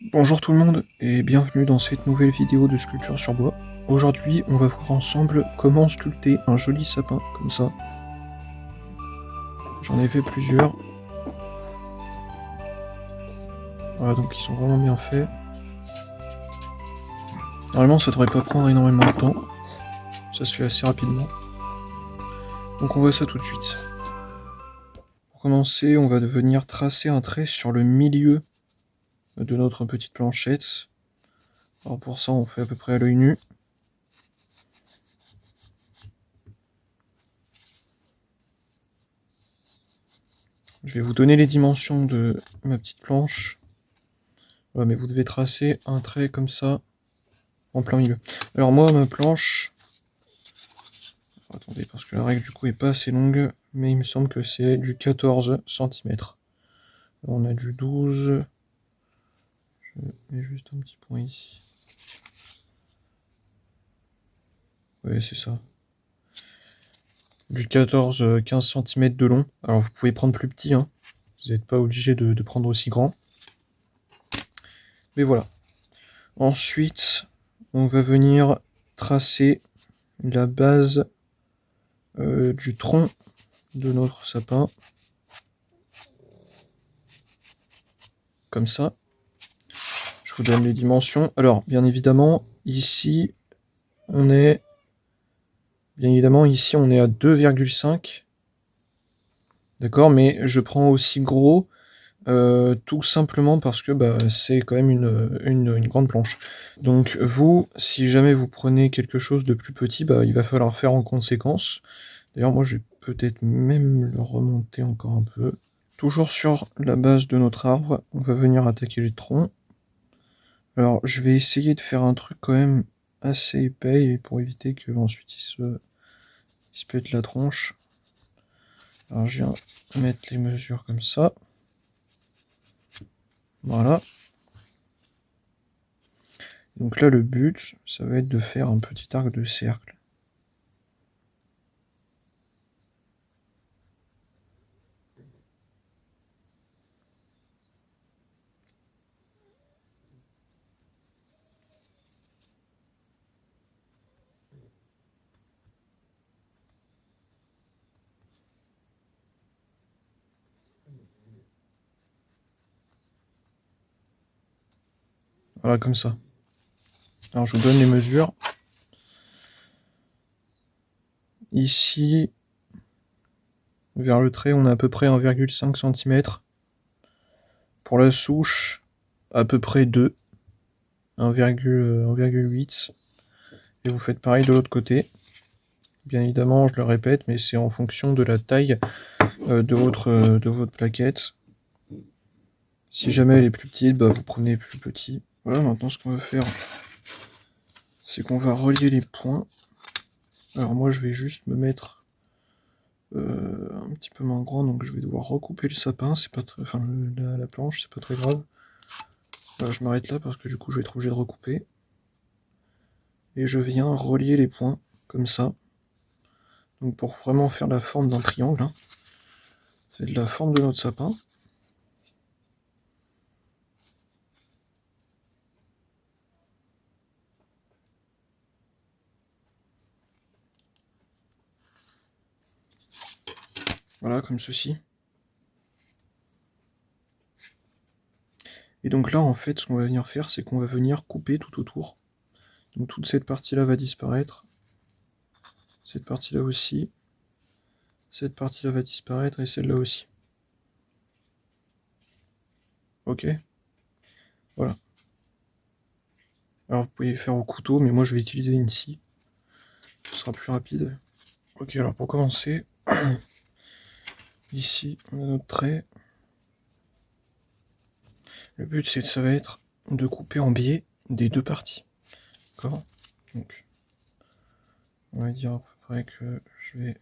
Bonjour tout le monde et bienvenue dans cette nouvelle vidéo de sculpture sur bois. Aujourd'hui, on va voir ensemble comment sculpter un joli sapin comme ça. J'en ai fait plusieurs. Voilà, donc ils sont vraiment bien faits. Normalement, ça devrait pas prendre énormément de temps. Ça se fait assez rapidement. Donc on voit ça tout de suite. Pour commencer, on va venir tracer un trait sur le milieu de notre petite planchette. Alors pour ça, on fait à peu près à l'œil nu. Je vais vous donner les dimensions de ma petite planche. Voilà, mais vous devez tracer un trait comme ça, en plein milieu. Alors moi, ma planche... Attendez, parce que la règle du coup est pas assez longue, mais il me semble que c'est du 14 cm. On a du 12. Je mets juste un petit point ici. Ouais, c'est ça. Du 14-15 cm de long. Alors vous pouvez prendre plus petit, hein. Vous n'êtes pas obligé de prendre aussi grand. Mais voilà. Ensuite, on va venir tracer la base du tronc de notre sapin. Comme ça. Je vous donne les dimensions. Alors, bien évidemment, ici, on est... à 2,5. D'accord, mais je prends aussi gros, tout simplement parce que c'est quand même une grande planche. Donc vous, si jamais vous prenez quelque chose de plus petit, il va falloir faire en conséquence. D'ailleurs, moi, je vais peut-être même le remonter encore un peu. Toujours sur la base de notre arbre, on va venir attaquer le tronc. Alors, je vais essayer de faire un truc quand même assez épais pour éviter qu'ensuite il se pète la tronche. Alors, je viens mettre les mesures comme ça. Voilà. Donc là, le but, ça va être de faire un petit arc de cercle. Voilà, comme ça. Alors, je vous donne les mesures. Ici, vers le trait, on a à peu près 1,5 cm. Pour la souche, à peu près 2, 1,8. Et vous faites pareil de l'autre côté. Bien évidemment, je le répète, mais c'est en fonction de la taille de votre plaquette. Si jamais elle est plus petite, vous prenez plus petit. Voilà, maintenant ce qu'on va faire, c'est qu'on va relier les points. Alors moi, je vais juste me mettre un petit peu moins grand, donc je vais devoir recouper le sapin, c'est pas très... enfin la planche, c'est pas très grave. Voilà, je m'arrête là parce que du coup je vais être obligé de recouper. Et je viens relier les points, comme ça. Donc pour vraiment faire la forme d'un triangle, hein. C'est de la forme de notre sapin. Voilà, comme ceci. Et donc là, en fait, ce qu'on va venir faire, c'est qu'on va venir couper tout autour. Donc toute cette partie-là va disparaître. Cette partie-là aussi. Cette partie-là va disparaître et celle-là aussi. Ok. Voilà. Alors vous pouvez faire au couteau, mais moi je vais utiliser une scie. Ce sera plus rapide. Ok, alors pour commencer, ici on a notre trait. Le but ça va être de couper en biais des deux parties. D'accord. Donc on va dire à peu près que je vais...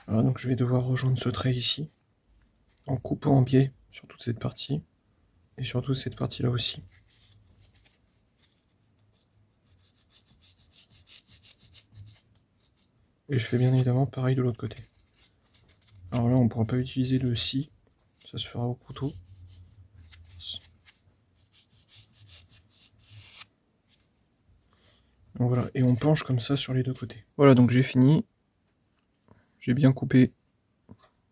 Voilà, donc je vais devoir rejoindre ce trait ici, en coupant en biais sur toute cette partie, et surtout cette partie-là aussi. Et je fais bien évidemment pareil de l'autre côté. Alors là, on ne pourra pas utiliser de scie, ça se fera au couteau. Donc voilà, et on penche comme ça sur les deux côtés. Voilà, donc j'ai fini. J'ai bien coupé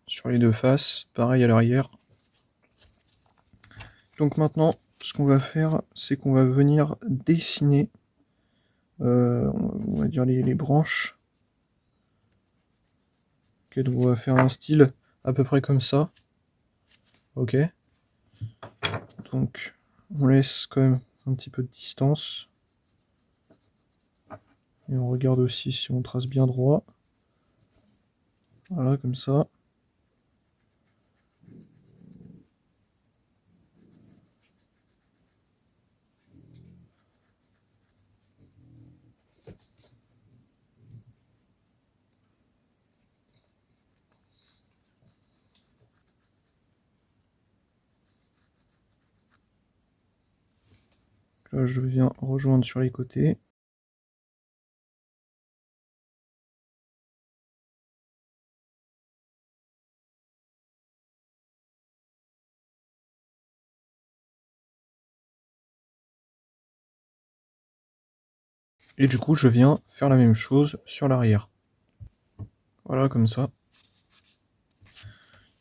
sur les deux faces, pareil à l'arrière. Donc maintenant, ce qu'on va faire, c'est qu'on va venir dessiner, on va dire les branches. Ok, donc on va faire un style à peu près comme ça. Ok. Donc on laisse quand même un petit peu de distance. Et on regarde aussi si on trace bien droit. Voilà, comme ça. Là, je viens rejoindre sur les côtés. Et du coup, je viens faire la même chose sur l'arrière. Voilà, comme ça.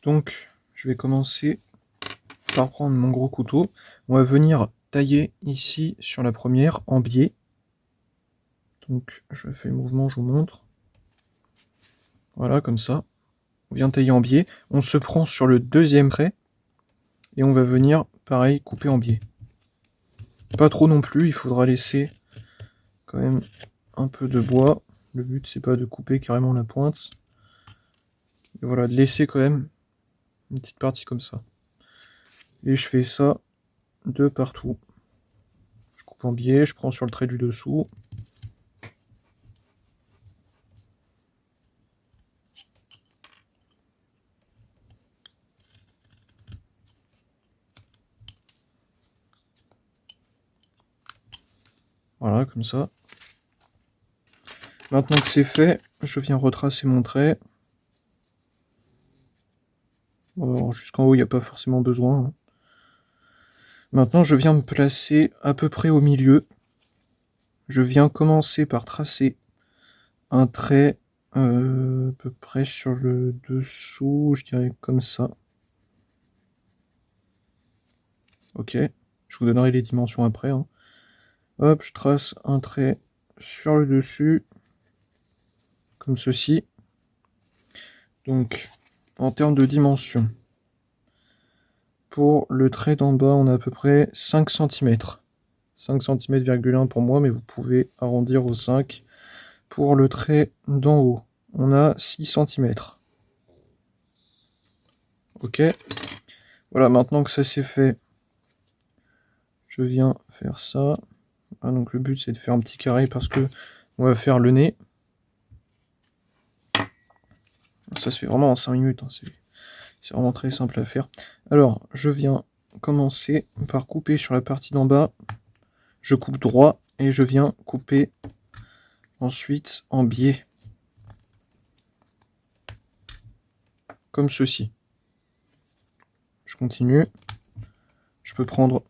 Donc, je vais commencer par prendre mon gros couteau. On va venir tailler ici sur la première en biais. Donc, je fais le mouvement, je vous montre. Voilà, comme ça. On vient tailler en biais. On se prend sur le deuxième trait. Et on va venir, pareil, couper en biais. Pas trop non plus, il faudra laisser quand même un peu de bois. Le but, c'est pas de couper carrément la pointe. Et voilà, de laisser quand même une petite partie comme ça. Et je fais ça de partout. Je coupe en biais, je prends sur le trait du dessous. Voilà, comme ça. Maintenant que c'est fait, je viens retracer mon trait. Jusqu'en haut, il n'y a pas forcément besoin, hein. Maintenant, je viens me placer à peu près au milieu. Je viens commencer par tracer un trait à peu près sur le dessous, je dirais comme ça. Ok, je vous donnerai les dimensions après, hein. Hop, je trace un trait sur le dessus, comme ceci. Donc, en termes de dimension, pour le trait d'en bas, on a à peu près 5 cm. 5 cm,1 pour moi, mais vous pouvez arrondir au 5. Pour le trait d'en haut, on a 6 cm. Ok. Voilà, maintenant que ça c'est fait, je viens faire ça. Ah, donc le but c'est de faire un petit carré parce que on va faire le nez. Ça se fait vraiment en 5 minutes, hein. C'est vraiment très simple à faire. Alors, je viens commencer par couper sur la partie d'en bas. Je coupe droit et je viens couper ensuite en biais. Comme ceci. Je continue. Je peux prendre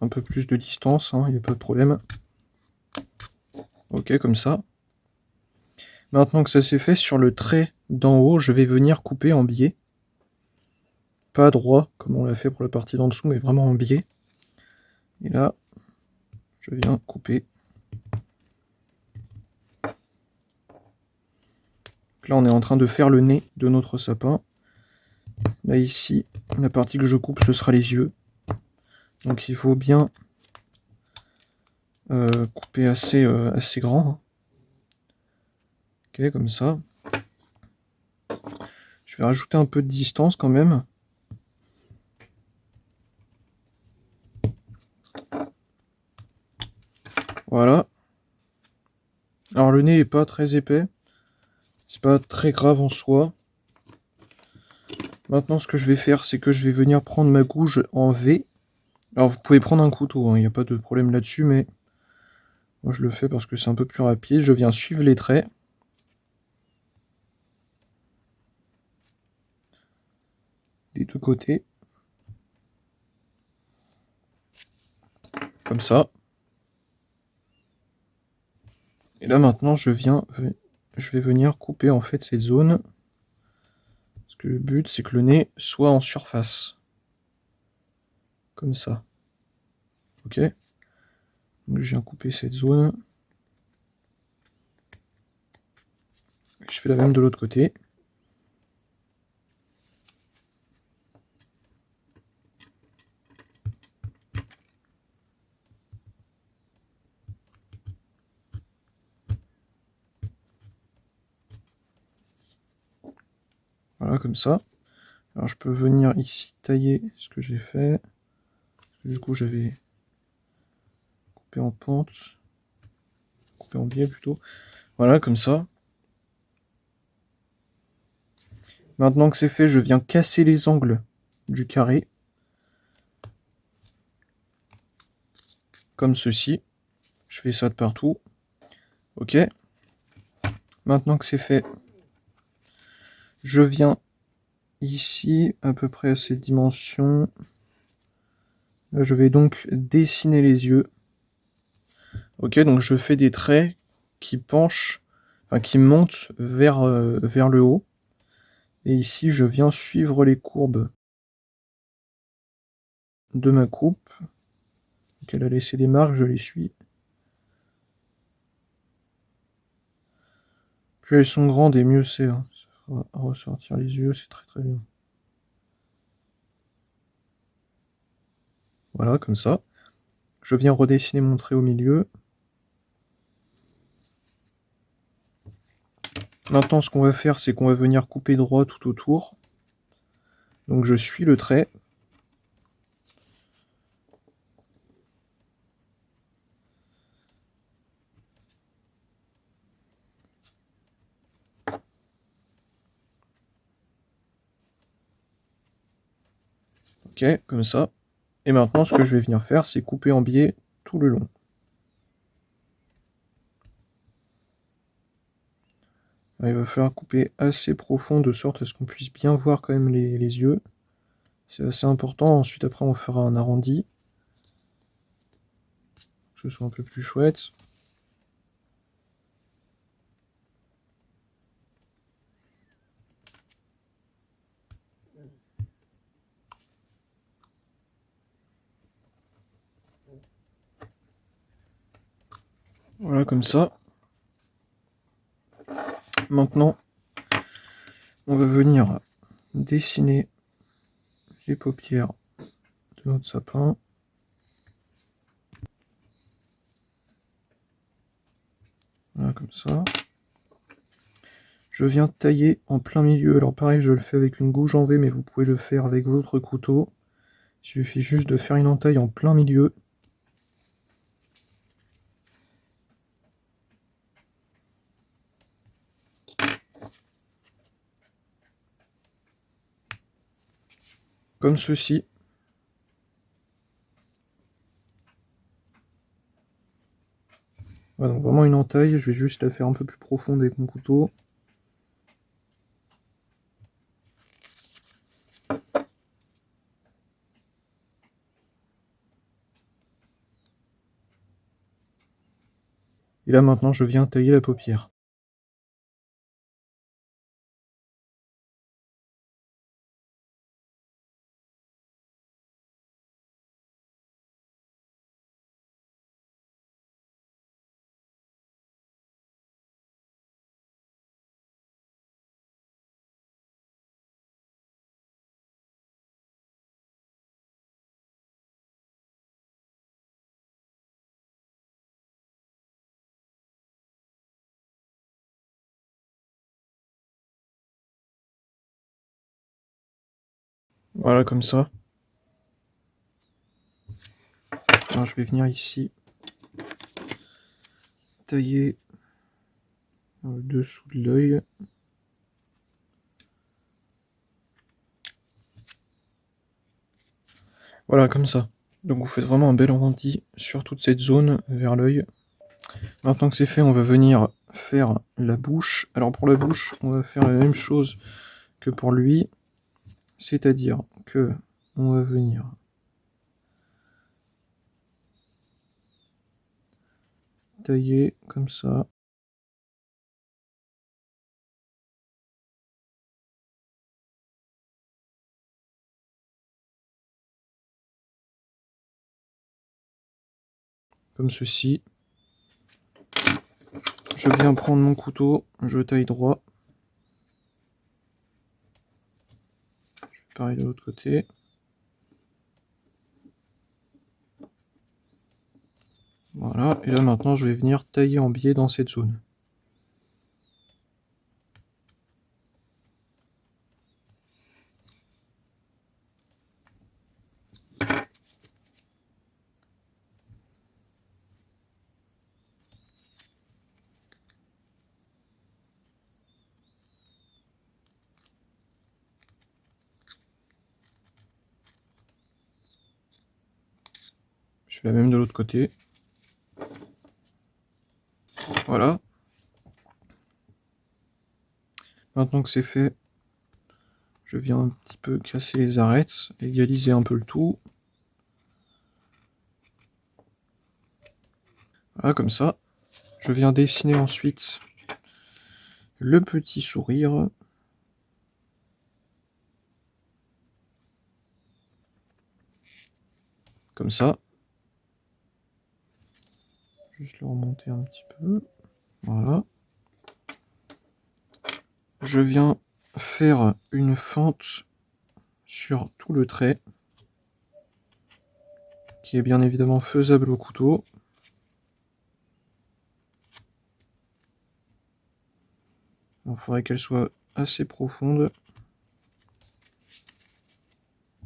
un peu plus de distance, hein, il n'y a pas de problème. Ok, comme ça. Maintenant que ça c'est fait, sur le trait d'en haut, je vais venir couper en biais. Pas droit, comme on l'a fait pour la partie d'en dessous, mais vraiment en biais. Et là, je viens couper. Donc là, on est en train de faire le nez de notre sapin. Là, ici, la partie que je coupe, ce sera les yeux. Donc il faut bien couper assez grand, hein. Ok, comme ça. Je vais rajouter un peu de distance quand même. Voilà. Alors le nez est pas très épais. C'est pas très grave en soi. Maintenant ce que je vais faire, c'est que je vais venir prendre ma gouge en V. Alors vous pouvez prendre un couteau, hein, il n'y a pas de problème là-dessus, mais moi je le fais parce que c'est un peu plus rapide. Je viens suivre les traits. des deux côtés. Comme ça. Et là maintenant je vais venir couper en fait cette zone. Parce que le but c'est que le nez soit en surface. Comme ça. Ok. Donc je viens couper cette zone. Je fais la même de l'autre côté. Voilà, comme ça. Alors je peux venir ici tailler ce que j'ai fait. Du coup j'avais coupé en pente. Coupé en biais plutôt. Voilà, comme ça. Maintenant que c'est fait, je viens casser les angles du carré. Comme ceci. Je fais ça de partout. Ok. Maintenant que c'est fait, je viens ici, à peu près à cette dimension. Là, je vais donc dessiner les yeux. Ok, donc je fais des traits qui penchent, enfin qui montent vers le haut. Et ici, je viens suivre les courbes de ma coupe. Donc elle a laissé des marques, je les suis. Plus elles sont grandes et mieux c'est. Hein. Ça fera ressortir les yeux, c'est très très bien. Voilà, comme ça. Je viens redessiner mon trait au milieu. Maintenant, ce qu'on va faire, c'est qu'on va venir couper droit tout autour. Donc je suis le trait. Ok, comme ça. Et maintenant, ce que je vais venir faire, c'est couper en biais tout le long. Il va falloir couper assez profond de sorte à ce qu'on puisse bien voir quand même les yeux. C'est assez important. Ensuite, après, on fera un arrondi. Que ce soit un peu plus chouette. Voilà, comme ça. Maintenant, on va venir dessiner les paupières de notre sapin. Voilà, comme ça. Je viens tailler en plein milieu. Alors pareil, je le fais avec une gouge en V, mais vous pouvez le faire avec votre couteau. Il suffit juste de faire une entaille en plein milieu. Comme ceci. Voilà, donc vraiment une entaille, je vais juste la faire un peu plus profonde avec mon couteau. Et là maintenant je viens tailler la paupière. Voilà, comme ça. Alors je vais venir ici tailler le dessous de l'œil. Voilà, comme ça. Donc vous faites vraiment un bel arrondi sur toute cette zone vers l'œil. Maintenant que c'est fait, on va venir faire la bouche. Alors pour la bouche, on va faire la même chose que pour lui. C'est-à-dire que on va venir tailler comme ça. Comme ceci. Je viens prendre mon couteau, je taille droit. Je fais pareil de l'autre côté. Voilà, et là maintenant je vais venir tailler en biais dans cette zone. Je fais la même de l'autre côté. Voilà. Maintenant que c'est fait, je viens un petit peu casser les arêtes, égaliser un peu le tout. Voilà, comme ça. Je viens dessiner ensuite le petit sourire. Comme ça. Juste le remonter un petit peu. Voilà. Je viens faire une fente sur tout le trait, qui est bien évidemment faisable au couteau. Il faudrait qu'elle soit assez profonde.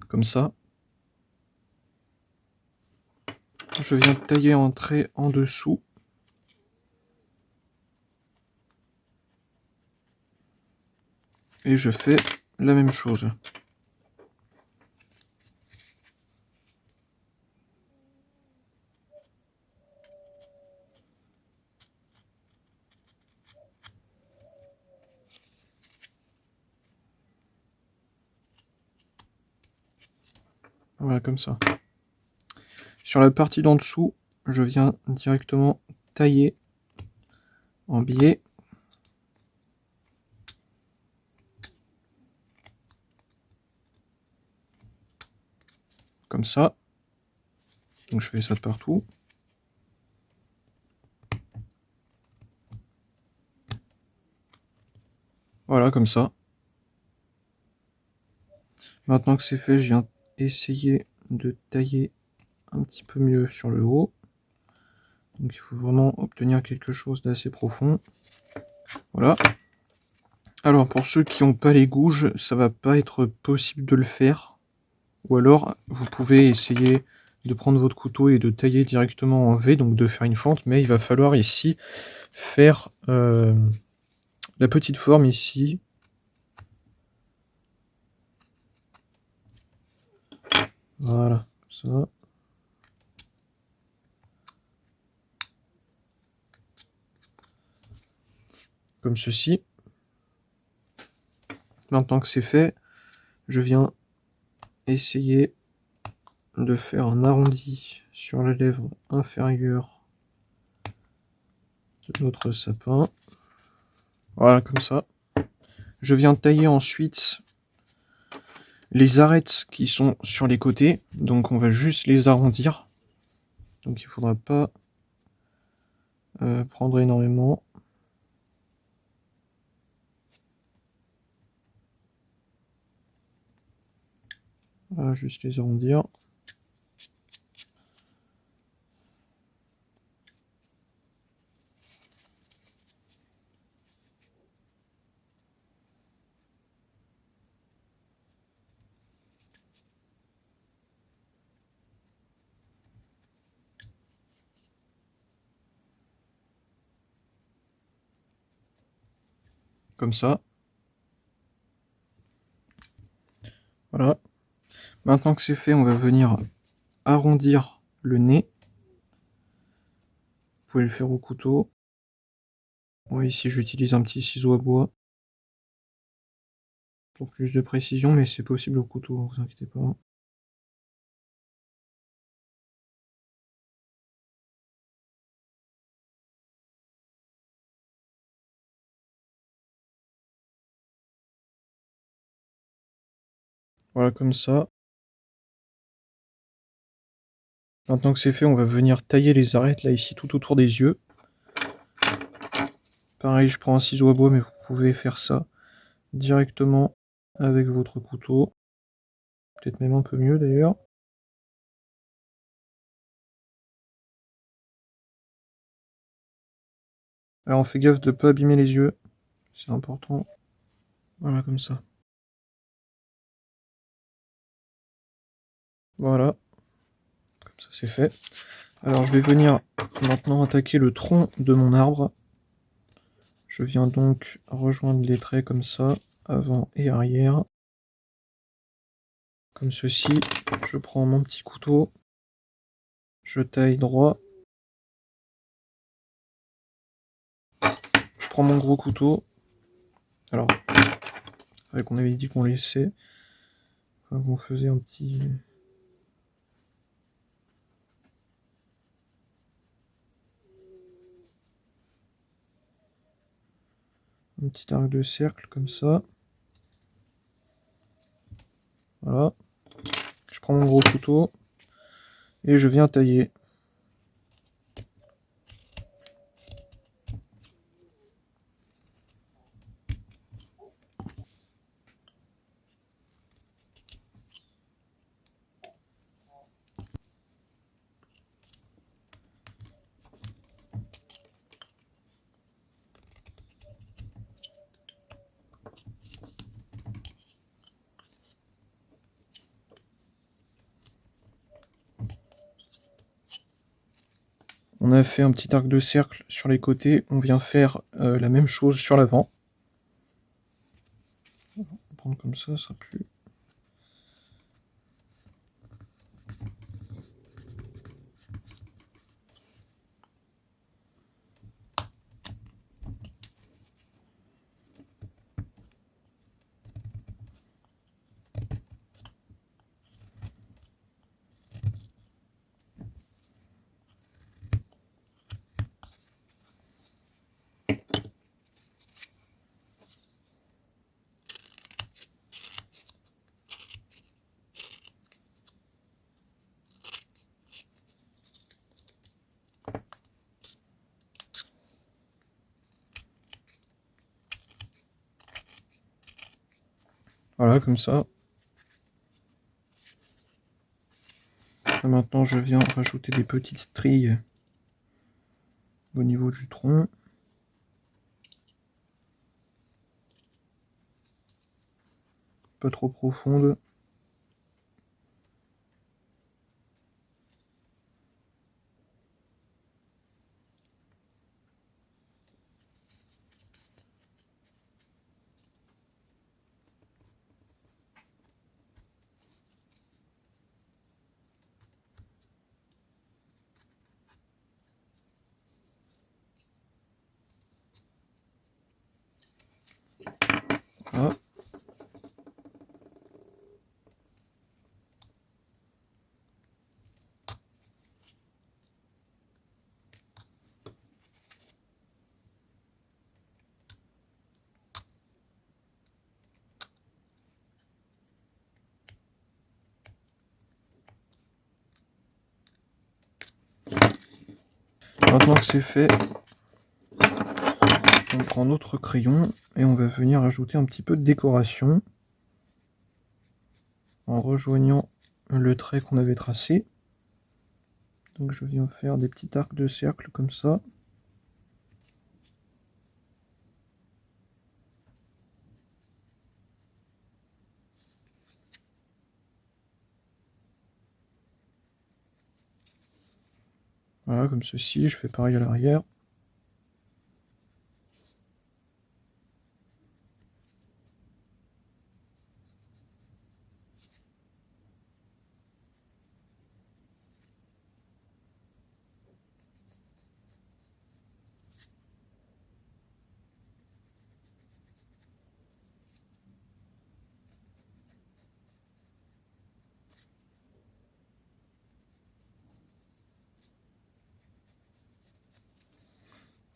Comme ça. Je viens tailler un trait en dessous. Et je fais la même chose. Voilà, comme ça. Sur la partie d'en dessous, je viens directement tailler en biais. Comme ça. Donc je fais ça partout. Voilà, comme ça. Maintenant que c'est fait, je viens essayer de tailler un petit peu mieux sur le haut. Donc il faut vraiment obtenir quelque chose d'assez profond. Voilà. Alors pour ceux qui n'ont pas les gouges, ça va pas être possible de le faire. Ou alors vous pouvez essayer de prendre votre couteau et de tailler directement en V, donc de faire une fente, mais il va falloir ici faire la petite forme ici. Voilà, ça. Comme ceci. Maintenant que c'est fait, je viens essayer de faire un arrondi sur la lèvre inférieure de notre sapin. Voilà, comme ça. Je viens tailler ensuite les arêtes qui sont sur les côtés. Donc on va juste les arrondir. Donc il ne faudra pas prendre énormément. Voilà, juste les arrondir. Comme ça. Voilà. Maintenant que c'est fait, on va venir arrondir le nez. Vous pouvez le faire au couteau. Moi ici j'utilise un petit ciseau à bois. pour plus de précision, mais c'est possible au couteau, hein, vous inquiétez pas. Voilà, comme ça. Maintenant que c'est fait, on va venir tailler les arêtes là ici tout autour des yeux. Pareil, je prends un ciseau à bois, mais vous pouvez faire ça directement avec votre couteau. Peut-être même un peu mieux d'ailleurs. Alors on fait gaffe de ne pas abîmer les yeux, c'est important. Voilà, comme ça. Voilà, comme ça c'est fait. Alors je vais venir maintenant attaquer le tronc de mon arbre. Je viens donc rejoindre les traits comme ça, avant et arrière. Comme ceci, je prends mon petit couteau, je taille droit. Je prends mon gros couteau. Alors, on avait dit qu'on laissait, enfin, qu'on faisait un petit arc de cercle comme ça. Voilà. Je prends mon gros couteau et je viens tailler. On a fait un petit arc de cercle sur les côtés, on vient faire la même chose sur l'avant. On va prendre comme ça sera plus... Voilà, comme ça. Et maintenant, je viens rajouter des petites stries au niveau du tronc. Pas trop profonde. Voilà. Maintenant que c'est fait, on prend notre crayon et on va venir ajouter un petit peu de décoration en rejoignant le trait qu'on avait tracé. Donc je viens faire des petits arcs de cercle comme ça. Voilà, comme ceci, je fais pareil à l'arrière.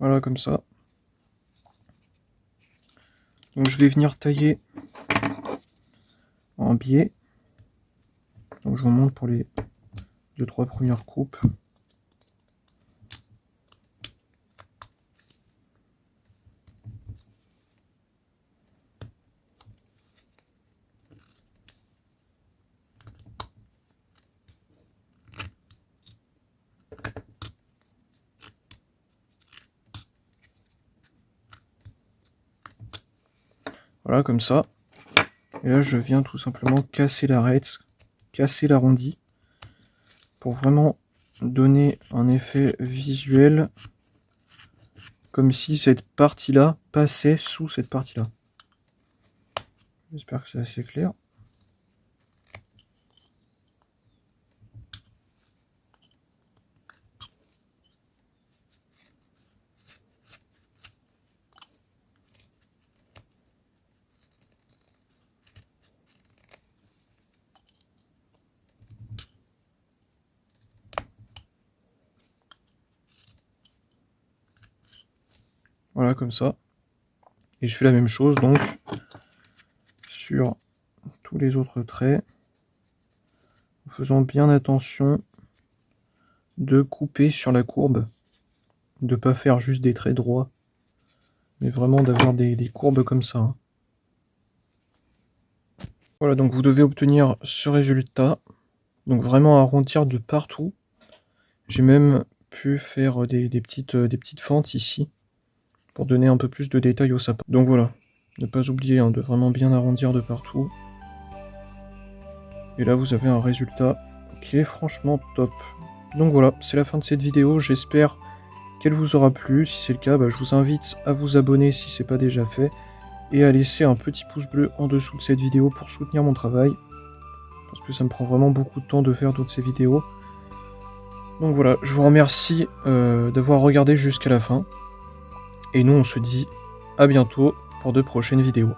Voilà, comme ça. Donc je vais venir tailler en biais. Donc je vous montre pour les 2-3 premières coupes. Voilà, comme ça. Et là, je viens tout simplement casser l'arête, casser l'arrondi, pour vraiment donner un effet visuel, comme si cette partie-là passait sous cette partie-là. J'espère que c'est assez clair. Voilà, comme ça. Et je fais la même chose donc sur tous les autres traits, en faisant bien attention de couper sur la courbe, de pas faire juste des traits droits, mais vraiment d'avoir des courbes comme ça. Hein. Voilà, donc vous devez obtenir ce résultat, donc vraiment arrondir de partout. J'ai même pu faire des petites fentes ici, pour donner un peu plus de détails au sapin. Donc voilà, ne pas oublier hein, de vraiment bien arrondir de partout. Et là vous avez un résultat qui est franchement top. Donc voilà, c'est la fin de cette vidéo, j'espère qu'elle vous aura plu. Si c'est le cas, je vous invite à vous abonner si ce n'est pas déjà fait, et à laisser un petit pouce bleu en dessous de cette vidéo pour soutenir mon travail, parce que ça me prend vraiment beaucoup de temps de faire toutes ces vidéos. Donc voilà, je vous remercie d'avoir regardé jusqu'à la fin. Et nous, on se dit à bientôt pour de prochaines vidéos.